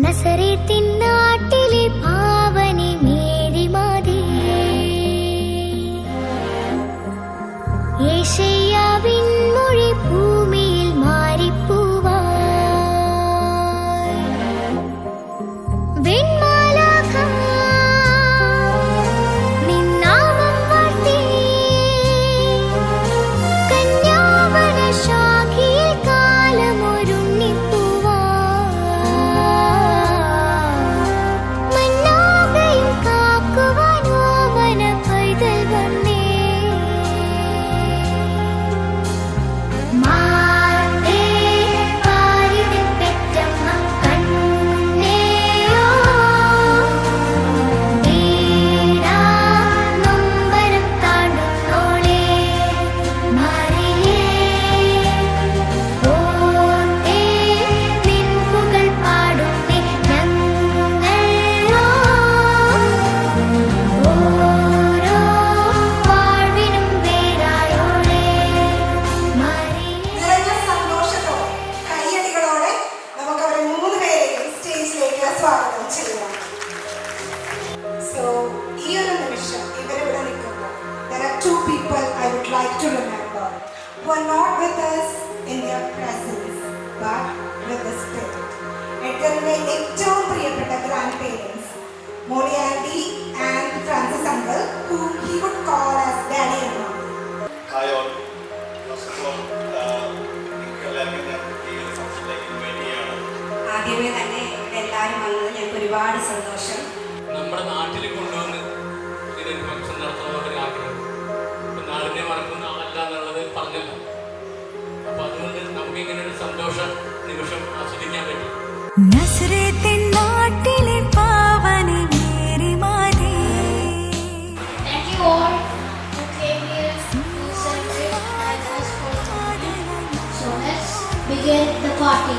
നസറേത്തിൻ നാട്ടിലെ പാവനി മേരി മാതേ, യേശയ്യാവിൻ മൊഴി ഭൂമിയിൽ മാറിപ്പൂവായി. വെൺമാലാഖ നിൻ നാമം വാഴ്ത്തി, കന്യാവന ശാഖയിൽ കാലമൊരുങ്ങിപ്പൂവായി. മന്നാകയും കാക്കുവാൻ ഓമന പൈതൽ വന്നേ. മാതേ പാരിതിൻ പെറ്റമ്മ കണ്ണേയോ, വീണാ നൊമ്പരം താണ്ടുന്നോളേ. മറിയേ ഓർത്തേ നിൻ പുകഴ് പാടുന്നേ ഞങ്ങളോ. ഓരോ വാഴ്വിനും വേറായോളേ. മറിയേ നിറഞ്ഞ സന്തോഷത്തോടെ കയ്യടികളോടെ നമുക്ക് അവരെ 3 പേരെയും സ്റ്റേജിലേക്ക് സ്വാഗതം ചെയ്യാം. സോ ഈ ഒരു നിമിഷം ഇവരിവിടെ നിൽക്കുമ്പോൾ there are 2 people I would like to remember who are not with us in their presence but with the spirit. എഡ്ഗറിന്റെ ഏറ്റവും പ്രിയപ്പെട്ട grand parents Molly aunty and Francis uncle whom he would call as Daddy and Mommy. Hi all. First of all നിങ്ങൾക്ക് എല്ലാവർക്കും ഞാൻ ഈ ഒരു ഫംഗ്ഷനിലേക്ക് വേണ്ടിയാണ്. ആദ്യമേ തന്നെ ഇവിടെ എല്ലാവരും വന്നത് ഞങ്ങൾക്ക് ഒരുപാട് സന്തോഷം. നമ്മുടെ നാട്ടിൽ കൊണ്ടുവന്ന് ഇങ്ങനൊരു ഫംഗ്ഷൻ നടത്തണമെന്നൊക്കെ ഒരു ആഗ്രഹം. അപ്പം നാടിനെ മറക്കുന്ന ആളല്ല എന്നുള്ളത് പറഞ്ഞല്ലോ. അപ്പം അതുകൊണ്ട് നമുക്ക് ഇങ്ങനെ ഒരു സന്തോഷ നിമിഷം ആസ്വദിക്കാൻ പറ്റി. നസറേത്തിൻ നാട്ടിലെ Pavani Mary Matte, Thank you all who came here to celebrate my first birthday. So let's begin the party.